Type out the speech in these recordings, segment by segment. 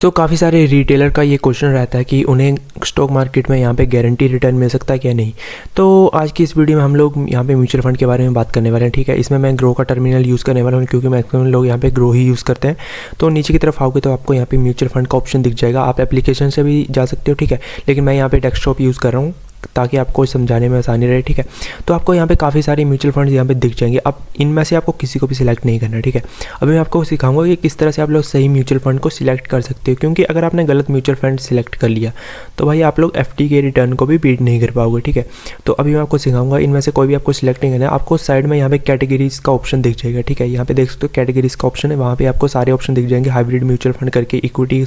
तो काफ़ी सारे रिटेलर का ये क्वेश्चन रहता है कि उन्हें स्टॉक मार्केट में यहाँ पे गारंटी रिटर्न मिल सकता है क्या नहीं। तो आज की इस वीडियो में हम लोग यहाँ पे म्यूचुअल फंड के बारे में बात करने वाले हैं। ठीक है, इसमें मैं ग्रो का टर्मिनल यूज़ करने वाला हूँ क्योंकि मैक्सिमम लोग यहाँ पे ग्रो ही यूज़ करते हैं। तो नीचे की तरफ आओगे तो आपको यहाँ पे म्यूचुअल फंड का ऑप्शन दिख जाएगा। आप एप्लीकेशन से भी जा सकते हो, ठीक है, लेकिन मैं यहाँ पे डेस्कटॉप यूज़ कर रहा हूँ ताकि आपको समझाने में आसानी रहे। ठीक है, तो आपको यहाँ पे काफ़ी सारी म्यूचुअल फंड्स यहाँ पे दिख जाएंगे। अब इनमें से आपको किसी को भी सिलेक्ट नहीं करना। ठीक है, अभी मैं आपको सिखाऊंगा कि किस तरह से आप लोग सही म्यूचुअल फंड को सिलेक्ट कर सकते हो, क्योंकि अगर आपने गलत म्यूचुअल फंड सिलेक्ट कर लिया तो भाई आप लोग एफडी के रिटर्न को भी बीट नहीं कर पाओगे। ठीक है, तो अभी मैं आपको सिखाऊंगा, इनमें से कोई भी आपको सिलेक्ट नहीं करना है। आपको साइड में यहाँ पे कैटेगरीज का ऑप्शन दिख जाएगा। ठीक है, यहाँ पे देख सकते हो कैटेगरीज का ऑप्शन है, वहाँ पे आपको सारे ऑप्शन दिख जाएंगे, हाइब्रिड म्यूचुअल फंड करके, इक्विटी,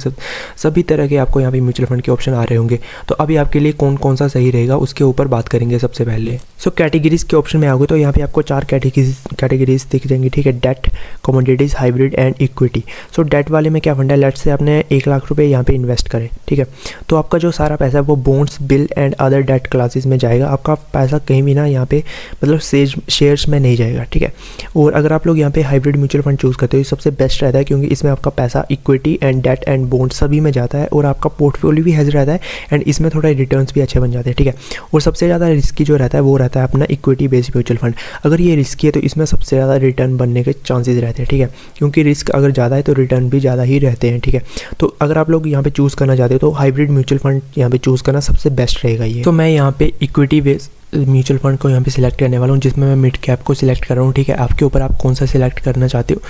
सभी तरह के आपको यहाँ पे म्यूचुअल फंड के ऑप्शन आ रहे होंगे। तो अभी आपके लिए कौन कौन सा सही रहेगा उसके ऊपर बात करेंगे सबसे पहले। सो कैटेगरीज के ऑप्शन में आओगे तो यहाँ पे आपको 4 कैटेगरीज दिख जाएंगी। ठीक है, debt, commodities, hybrid and equity. So debt वाले में क्या फंड है, लेट्स से आपने 1 लाख रुपए यहाँ पे इन्वेस्ट करें। ठीक है, तो आपका जो सारा पैसा है वो bonds, bill and other debt classes में जाएगा। आपका पैसा कहीं भी ना यहाँ पे मतलब शेयर्स में नहीं जाएगा। ठीक है, और अगर आप लोग यहाँ पे हाइब्रिड म्यूचुअल फंड चूज़ करते हो ये सबसे बेस्ट रहता है, क्योंकि इसमें आपका पैसा equity and debt and bond सभी में जाता है और आपका पोर्टफोलियो भी हेज रहता है एंड इसमें थोड़ा रिटर्न्स भी अच्छे बन जाते हैं। ठीक है, और सबसे ज़्यादा रिस्की जो रहता है वो रहता है अपना इक्विटी बेस्ड म्यूचुअल फंड। अगर ये रिस्की है तो इसमें सबसे ज़्यादा रिटर्न बनने के चांसेस रहते हैं। ठीक है, क्योंकि रिस्क अगर ज़्यादा है तो रिटर्न भी ज़्यादा ही रहते हैं। ठीक है, तो अगर आप लोग यहाँ पे चूज़ करना चाहते हो तो हाइब्रिड म्यूचुअल फंड यहाँ पे चूज़ करना सबसे बेस्ट रहेगा ये। तो मैं यहाँ पे इक्विटी बेस्ड म्यूचुअल फंड को यहाँ पे सिलेक्ट करने वाला हूँ, जिसमें मैं मिड कैप को सिलेक्ट कर रहा हूँ। ठीक है, आपके ऊपर आप कौन सा सिलेक्ट करना चाहते हो।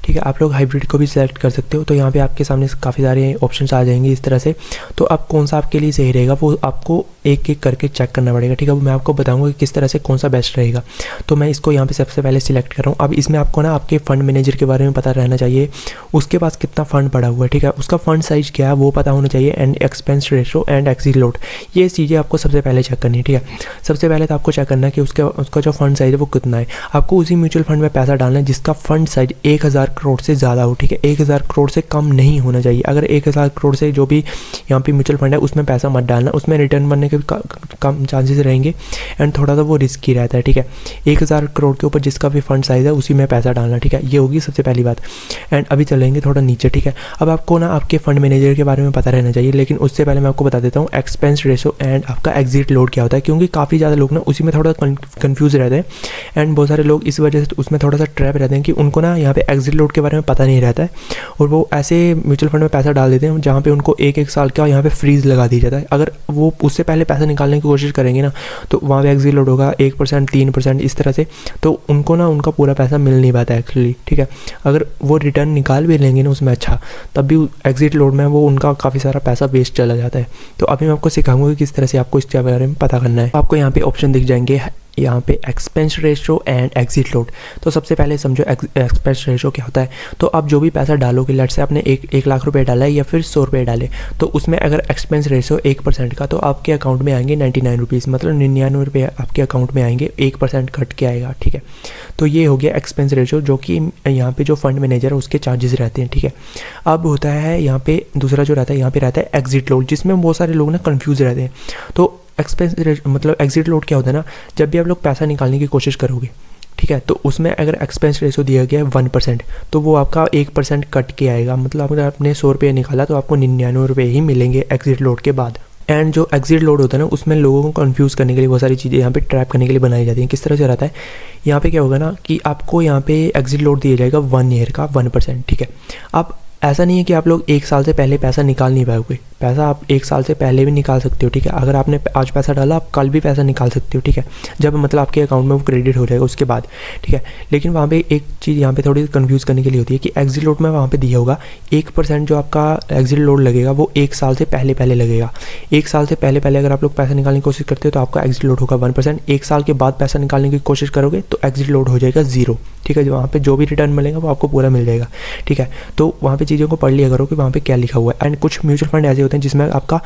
ठीक है, आप लोग हाइब्रिड को भी सिलेक्ट कर सकते हो। तो यहाँ पे आपके सामने काफ़ी सारे ऑप्शंस आ जाएंगे इस तरह से। तो अब कौन सा आपके लिए सही रहेगा वो आपको एक एक करके चेक करना पड़ेगा। ठीक है, मैं आपको बताऊंगा कि किस तरह से कौन सा बेस्ट रहेगा। तो मैं इसको यहाँ पे सबसे पहले सिलेक्ट कर रहा हूँ। अब इसमें आपको ना आपके फंड मैनेजर के बारे में पता रहना चाहिए, उसके पास कितना फंड पड़ा हुआ है। ठीक है, उसका फंड साइज क्या है वो पता होना चाहिए, and expense ratio and exit load, ये चीज़ें आपको सबसे पहले चेक करनी है। ठीक है, सबसे पहले तो आपको चेक करना है कि उसका जो फंड साइज है वो कितना है। आपको उसी म्यूचुअल फंड में पैसा डालना है जिसका फंड साइज 1000 करोड़ से ज़्यादा हो। ठीक है, 1000 करोड़ से कम नहीं होना चाहिए। अगर 1000 करोड़ से जो भी यहाँ पे म्यूचुअल फंड है उसमें पैसा मत डालना, उसमें रिटर्न बनने के कम चांसेस रहेंगे एंड थोड़ा सा वो रिस्की रहता है। ठीक है, 1000 करोड़ के ऊपर जिसका भी फंड साइज है उसी में पैसा डालना। ठीक है, ये होगी सबसे पहली बात। एंड अभी चलेंगे थोड़ा नीचे। ठीक है, अब आपको ना आपके फंड मैनेजर के बारे में पता रहना चाहिए, लेकिन उससे पहले मैं आपको बता देता हूँ एक्सपेंस रेशो एंड आपका एग्जिट लोड क्या होता है, क्योंकि काफ़ी ज़्यादा लोग ना उसी में थोड़ा कन्फ्यूज रहते हैं एंड बहुत सारे लोग इस वजह से उसमें थोड़ा सा ट्रैप रहते हैं कि उनको ना यहाँ पे एग्जिट लोड के बारे में पता नहीं रहता है और वो ऐसे म्यूचुअल फंड में पैसा डाल देते हैं जहाँ पे उनको 1-1 साल का यहाँ पे फ्रीज लगा दी जाता है। अगर वो उससे पहले पैसा निकालने की कोशिश करेंगे ना तो वहाँ पे एग्जिट लोड होगा 1%, 3% इस तरह से, तो उनको ना उनका पूरा पैसा मिल नहीं पाता एक्चुअली। ठीक है, अगर वो रिटर्न निकाल भी लेंगे ना उसमें अच्छा, तब भी एग्जिट लोड में वो उनका काफ़ी सारा पैसा वेस्ट चला जाता है। तो अभी मैं आपको सिखाऊंगा कि किस तरह से आपको इसके बारे में पता करना है। आपको यहाँ पे ऑप्शन दिख जाएंगे, यहाँ पे expense ratio and exit load. तो सबसे पहले समझो एक्सपेंस रेशो क्या होता है। तो आप जो भी पैसा डालोगे, लेट से आपने 1 लाख रुपए डाला है या फिर 100 रुपये डाले, तो उसमें अगर एक्सपेंस रेशो 1% का तो आपके अकाउंट में आएंगे 99 रुपीज़, मतलब 99 रुपये आपके अकाउंट में आएंगे, 1% कट के आएगा। ठीक है, तो ये हो गया एक्सपेंस रेशो, जो कि यहाँ पे जो फंड मैनेजर है उसके चार्जेस रहते हैं। ठीक है, अब होता है यहाँ पे दूसरा जो रहता है, यहाँ पे रहता है एग्जिट लोड, जिसमें बहुत सारे लोग ना कन्फ्यूज रहते हैं। तो एक्सपेंस मतलब एग्जिट लोड क्या होता है ना, जब भी आप लोग पैसा निकालने की कोशिश करोगे, ठीक है, तो उसमें अगर एक्सपेंस रेशो दिया गया है 1%, तो वो आपका 1% कट के आएगा। मतलब अगर आपने 100 रुपये निकाला तो आपको 99 रुपये ही मिलेंगे एग्जिट लोड के बाद। एंड जो एग्जिट लोड होता है ना उसमें लोगों को कंफ्यूज करने के लिए बहुत सारी चीज़ें यहाँ पे ट्रैप करने के लिए बनाई जाती हैं। किस तरह से रहता है, यहाँ पे क्या होगा ना कि आपको यहाँ पे एग्जिट लोड दिया जाएगा 1 ईयर का 1%। ठीक है, अब ऐसा नहीं है कि आप लोग 1 साल से पहले पैसा निकाल नहीं पाओगे, पैसा आप 1 साल से पहले भी निकाल सकते हो। ठीक है, अगर आपने आज पैसा डाला आप कल भी पैसा निकाल सकते हो। ठीक है, जब मतलब आपके अकाउंट में वो क्रेडिट हो जाएगा उसके बाद। ठीक है, लेकिन वहाँ पे एक चीज़ यहाँ पे थोड़ी कंफ्यूज करने के लिए होती है कि एग्जिट लोड में वहाँ पे दिया होगा 1% जो आपका एग्जिट लोड लगेगा वो 1 साल से पहले लगेगा। 1 साल से पहले अगर आप लोग पैसा निकालने की कोशिश करते हो तो आपका एग्जिट लोड होगा 1%। 1 साल के बाद पैसा निकालने की कोशिश करोगे तो एग्जिट लोड हो जाएगा 0। ठीक है, जो वहाँ पे जो भी रिटर्न मिलेगा वो आपको पूरा मिल जाएगा। ठीक है, तो वहाँ पे चीज़ों को पढ़ लिया करो कि वहाँ पे क्या लिखा हुआ है। एंड कुछ म्यूचुअल फंड ऐसे होते हैं जिसमें आपका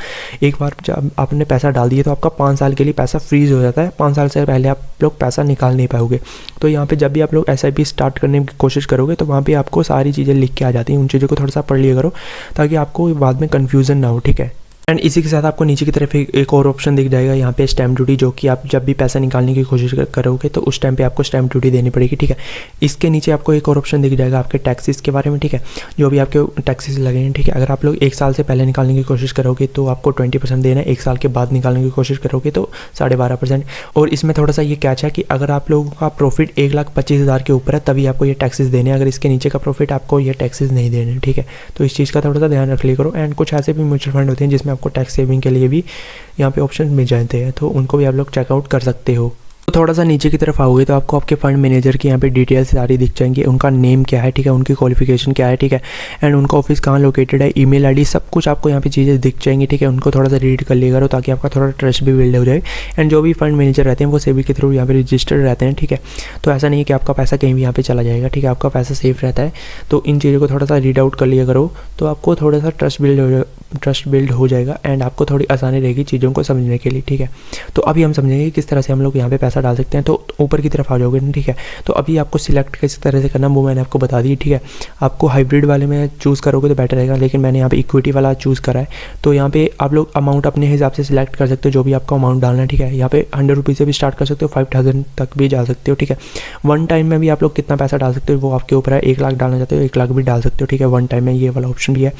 एक बार जब आपने पैसा डाल दिया तो आपका 5 साल के लिए पैसा फ्रीज हो जाता है, 5 साल से पहले आप लोग पैसा निकाल नहीं पाओगे। तो यहाँ पे जब भी आप लोग SIP स्टार्ट करने की कोशिश करोगे तो वहाँ पे आपको सारी चीज़ें लिख के आ जाती हैं, उन चीज़ों को थोड़ा सा पढ़ लिया करो ताकि आपको बाद में कन्फ्यूज़न ना हो। ठीक है। एंड इसी के साथ आपको नीचे की तरफ एक और ऑप्शन दिख जाएगा यहाँ पे स्टैम्प ड्यूटी, जो कि आप जब भी पैसा निकालने की कोशिश करोगे तो उस टाइम पे आपको स्टैम्प ड्यूटी देनी पड़ेगी, ठीक है। इसके नीचे आपको एक और ऑप्शन दिख जाएगा आपके टैक्सेस के बारे में, ठीक है, जो भी आपके टैक्सेस लगेंगे, ठीक है। अगर आप लोग 1 साल से पहले निकालने की कोशिश करोगे तो आपको 20% देना है, 1 साल के बाद निकालने की कोशिश करोगे तो 12.5%। और इसमें थोड़ा सा ये कैच है कि अगर आप लोगों का प्रॉफिट 1,25,000 के ऊपर है तभी आपको ये टैक्सेस देने हैं, अगर इसके नीचे का प्रॉफिट आपको ये टैक्सेस नहीं देने, ठीक है। तो इस चीज़ का थोड़ा सा ध्यान रख लिया करो। एंड कुछ ऐसे भी म्यूचुअल फंड होते हैं जिसमें आपको टैक्स सेविंग के लिए भी यहाँ पे ऑप्शन मिल जाते हैं, तो उनको भी आप लोग चेकआउट कर सकते हो। तो थोड़ा सा नीचे की तरफ आओगे तो आपको आपके फंड मैनेजर की यहाँ पे डिटेल्स सारी दिख जाएंगी, उनका नेम क्या है, ठीक है, उनकी क्वालिफिकेशन क्या है, ठीक है, एंड उनका ऑफिस कहाँ लोकेटेड है, ईमेल आईडी, सब कुछ आपको यहाँ पे चीज़ें दिख जाएंगी, ठीक है। उनको थोड़ा सा रीड कर लिया करो ताकि आपका थोड़ा ट्रस्ट भी बिल्ड हो जाए। एंड जो भी फंड मैनेजर रहते हैं वो सेबी के थ्रू यहाँ पे रजिस्टर्ड रहते हैं, ठीक है। तो ऐसा नहीं है कि आपका पैसा कहीं भी यहाँ पे चला जाएगा, ठीक है, आपका पैसा सेफ रहता है। तो इन चीज़ों को थोड़ा सा रीड आउट कर लिया करो तो आपको थोड़ा सा ट्रस्ट बिल्ड हो जाएगा एंड आपको थोड़ी आसानी रहेगी चीज़ों को समझने के लिए, ठीक है। तो अभी हम समझेंगे किस तरह से हम लोग यहाँ पे पैसा डाल सकते हैं। तो ऊपर की तरफ आ जाओगे, ठीक है। तो अभी आपको सिलेक्ट किस तरह से करना वो मैंने आपको बता दी, ठीक है। आपको हाइब्रिड वाले में चूज़ करोगे तो बेटर रहेगा, लेकिन मैंने यहाँ पे इक्विटी वाला चूज़ करा है। तो यहाँ पे आप लोग अमाउंट अपने हिसाब से सिलेक्ट कर सकते हो, जो भी आपको अमाउंट डालना है, ठीक है। यहाँ पे 100 रुपीज़ से भी स्टार्ट कर सकते हो, 5000 तक भी जा सकते हो, ठीक है। 1 टाइम में भी आप लोग कितना पैसा डाल सकते हो वो आपके ऊपर है। 1 लाख डालना चाहते हो 1 लाख भी डाल सकते हो, ठीक है, 1 टाइम में, ये वाला ऑप्शन भी है।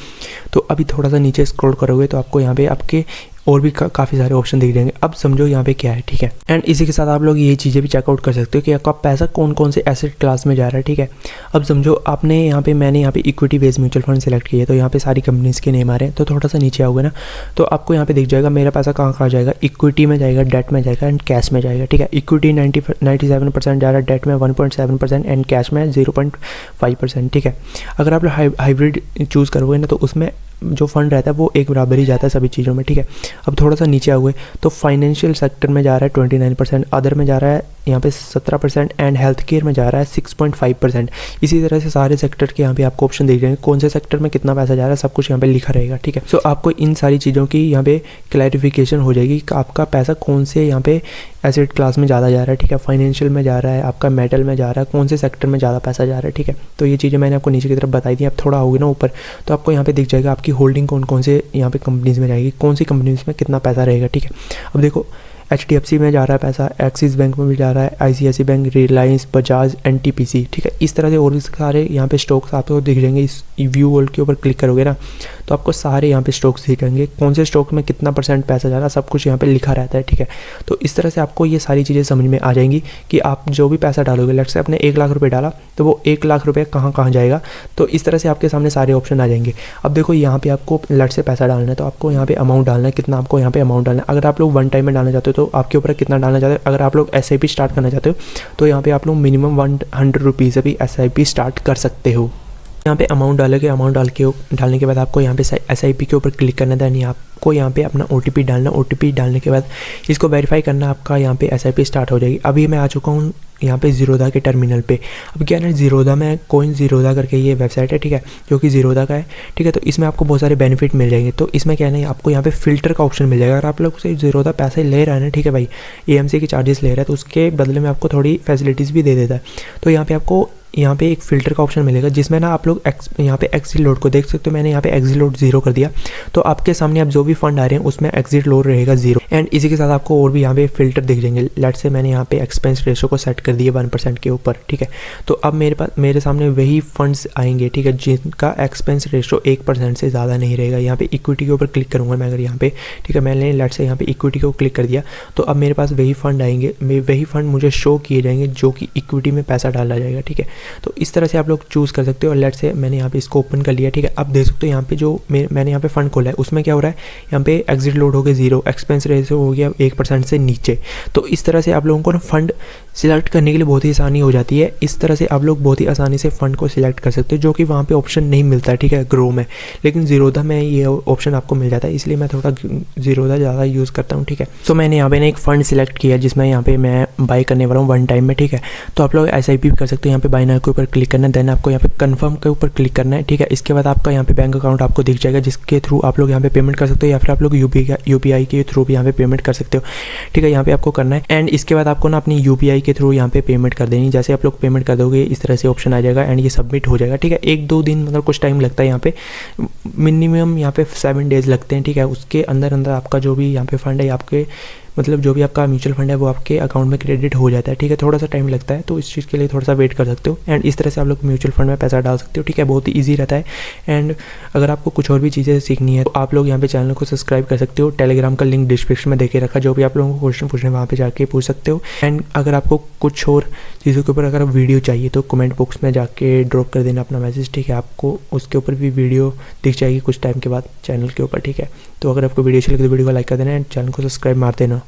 तो अभी थोड़ा सा नीचे स्क्रॉल करोगे तो आपको यहाँ पे आपके और भी काफ़ी सारे ऑप्शन दिख जाएंगे। अब समझो यहाँ पे क्या है, ठीक है। एंड इसी के साथ आप लोग ये चीज़ें भी चेकआउट कर सकते हो कि आपका पैसा कौन कौन से एसेट क्लास में जा रहा है, ठीक है। अब समझो आपने यहाँ पे मैंने यहाँ पे equity based mutual fund select किया है, तो यहाँ पे सारी कंपनीज़ के नेम आ रहे हैं। तो थोड़ा सा नीचे आओगे ना तो आपको यहाँ पे दिख जाएगा मेरा पैसा कहाँ कहाँ जाएगा, इक्विटी में जाएगा, डेट में जाएगा एंड कैश में जाएगा, ठीक है। इक्विटी 97% जा रहा है, डेट में 1.7% एंड कैश में 0.5%, ठीक है। अगर आप लोग हाइब्रिड चूज़ करोगे ना तो उसमें जो फंड रहता है वो एक बराबर ही जाता है सभी चीज़ों में, ठीक है। अब थोड़ा सा नीचे आओगे तो फाइनेंशियल सेक्टर में जा रहा है 29%, अदर में जा रहा है यहाँ पे 17% एंड हेल्थ केयर में जा रहा है 6.5%। इसी तरह से सारे सेक्टर के यहाँ पे आपको ऑप्शन दिख जाएंगे, कौन से सेक्टर में कितना पैसा जा रहा है सब कुछ यहाँ पे लिखा रहेगा, ठीक है। सो आपको इन सारी चीज़ों की यहाँ पे क्लैरिफिकेशन हो जाएगी कि आपका पैसा कौन से यहाँ पे एसेट क्लास में ज़्यादा जा रहा है, ठीक है। फाइनेंशियल में जा रहा है, आपका मेटल में जा रहा है, कौन से सेक्टर में ज़्यादा पैसा जा रहा है, ठीक है। तो ये चीज़ें मैंने आपको नीचे की तरफ बताई थी। अब थोड़ा होगी ना ऊपर तो आपको यहाँ पे दिख जाएगा आपकी होल्डिंग कौन कौन से यहाँ पे कंपनीज़ में जाएगी, कौन सी कंपनीज़ में कितना पैसा रहेगा, ठीक है। अब देखो HDFC में जा रहा है पैसा, एक्सिस बैंक में भी जा रहा है, ICICI bank, Reliance, Bajaj, NTPC, ठीक है। इस तरह से और भी सारे यहाँ पे स्टॉक्स आपको दिख जाएंगे। इस व्यू वर्ल्ड के ऊपर क्लिक करोगे ना तो आपको सारे यहाँ पे स्टॉक्स दिख जाएंगे, कौन से स्टॉक में कितना % पैसा जा रहा है सब कुछ यहाँ पे लिखा रहता है, ठीक है। तो इस तरह से आपको ये सारी चीज़ें समझ में आ जाएंगी कि आप जो भी पैसा डालोगे, लेट्स से आपने 1 लाख रुपये डाला तो वो 1 लाख रुपये कहाँ कहाँ जाएगा। तो इस तरह से आपके सामने सारे ऑप्शन आ जाएंगे। अब देखो यहाँ पे आपको लेट्स से पैसा डालना है तो आपको यहाँ पे अमाउंट डालना है, कितना आपको यहाँ पे अमाउंट डालना है। अगर आप लोग 1 टाइम में डालना चाहते हो तो आपके ऊपर कितना डालना चाहते हो। अगर आप लोग SIP स्टार्ट करना चाहते हो तो यहाँ पे आप लोग मिनिमम 100 रुपीज़ से भी SIP स्टार्ट कर सकते हो। यहाँ पे अमाउंट डालोगे, अमाउंट डालने के बाद आपको यहाँ पे SIP के ऊपर क्लिक करना है, आपको यहाँ पे अपना OTP डालना। OTP डालने के बाद इसको वेरीफाई करना, आपका यहाँ पे SIP स्टार्ट हो जाएगी। अभी मैं आ चुका हूँ यहाँ पे ज़ीरोधा के टर्मिनल पे। अब क्या है, ज़ीरोधा में कोइन ज़ीरोधा करके ये वेबसाइट है, ठीक है, जो कि ज़ीरोधा का है, ठीक है। तो इसमें आपको बहुत सारे बेनिफिट मिल जाएंगे। तो इसमें क्या है, आपको यहाँ पे फ़िल्टर का ऑप्शन मिल जाएगा। अगर आप लोग से ज़ीरोधा पैसे ले रहा है ना, ठीक है भाई, AMC के चार्जेस ले रहा है तो उसके बदले में आपको थोड़ी फैसिलिटीज़ भी दे देता है। तो यहाँ पे आपको यहाँ पे एक फ़िल्टर का ऑप्शन मिलेगा जिसमें ना आप लोग यहाँ पे एग्जिट लोड को देख सकते हो। मैंने यहाँ पे एग्जिट लोड 0 कर दिया तो आपके सामने आप जो भी फंड आ रहे हैं उसमें एग्जिट लोड रहेगा 0। एंड इसी के साथ आपको और भी यहाँ पे फ़िल्टर दिख जाएंगे। लेट से मैंने यहाँ पे एक्सपेंस रेशो को सेट कर दिया 1% के ऊपर, ठीक है। तो अब मेरे सामने वही फंड्स आएंगे, ठीक है, जिनका एक्सपेंस रेशो 1% से ज़्यादा नहीं रहेगा। यहाँ पे इक्विटी के ऊपर क्लिक करूँगा मैं, अगर यहाँ पे, ठीक है, मैंने लेट से यहाँ पे इक्विटी को क्लिक कर दिया तो अब मेरे पास वही फंड आएंगे, वही फंड मुझे शो किए जाएंगे जो कि इक्विटी में पैसा डाला जाएगा, ठीक है। तो इस तरह से आप लोग चूज़ कर सकते हो। और लेट से मैंने यहाँ पे इसको ओपन कर लिया, ठीक है। अब देख सकते हो यहाँ पे जो मैंने यहाँ पे फंड खोला है उसमें क्या हो रहा है, यहाँ पे एग्जिट लोड हो गया 0, एक्सपेंस रेशो हो गया 1% से नीचे। तो इस तरह से आप लोगों को ना फंड सिलेक्ट करने के लिए बहुत ही आसानी हो जाती है। इस तरह से आप लोग बहुत ही आसानी से फंड को सिलेक्ट कर सकते हो, जो कि वहाँ पे ऑप्शन नहीं मिलता है, ठीक है, ग्रो में। लेकिन ज़ीरोधा में ये ऑप्शन आपको मिल जाता है, इसलिए मैं थोड़ा ज़ीरोधा ज़्यादा यूज़ करता हूँ, ठीक है। सो मैंने यहाँ पे एक फ़ंड सिलेक्ट किया जिसमें यहाँ पे मैं बाई करने वाला हूँ 1 टाइम में, ठीक है। तो आप लोग SIP भी कर सकते हो। यहाँ पे बाय नाउ के ऊपर क्लिक करना है। देन आपको यहाँ पे कन्फर्म के ऊपर क्लिक करना है, ठीक है। इसके बाद आपका यहाँ पे बैंक अकाउंट आपको दिख जाएगा, जिसके थ्रू आप लोग यहाँ पे पेमेंट कर सकते हो, या फिर आप लोग यूपीआई के थ्रू भी यहाँ पे पेमेंट कर सकते हो, ठीक है। यहाँ पे आपको करना है एंड इसके बाद आपको ना अपनी यूपीआई के थ्रू यहाँ पे पेमेंट कर देनी। जैसे आप लोग पेमेंट कर दोगे इस तरह से ऑप्शन आ जाएगा एंड ये सबमिट हो जाएगा, ठीक है। 1-2 दिन मतलब कुछ टाइम लगता है यहाँ पे, मिनिमम यहाँ पे 7 डेज़ लगते हैं, ठीक है। उसके अंदर अंदर आपका जो भी यहाँ पे फंड है आपके मतलब जो भी आपका म्यूचुअल फंड है वो आपके अकाउंट में क्रेडिट हो जाता है, ठीक है। थोड़ा सा टाइम लगता है, तो इस चीज़ के लिए थोड़ा सा वेट कर सकते हो एंड इस तरह से आप लोग म्यूचुअल फंड में पैसा डाल सकते हो, ठीक है। बहुत ही ईजी रहता है एंड अगर आपको कुछ और भी चीज़ें सीखनी है तो आप लोग यहाँ पे चैनल को सब्सक्राइब कर सकते हो। टेलीग्राम का लिंक डिस्क्रिप्शन में देके रखा, जो भी आप लोगों को क्वेश्चन पूछने वहाँ पे जाके पूछ सकते हो। एंड अगर आपको कुछ और चीज़ों के ऊपर अगर वीडियो चाहिए तो कमेंट बॉक्स में जाके ड्रॉप कर देना अपना मैसेज, ठीक है। आपको उसके ऊपर भी वीडियो दिख जाएगी कुछ टाइम के बाद चैनल के ऊपर, ठीक है। तो अगर आपको वीडियो अच्छी लगे तो वीडियो को लाइक कर देना एंड चैनल को सब्सक्राइब मार देना।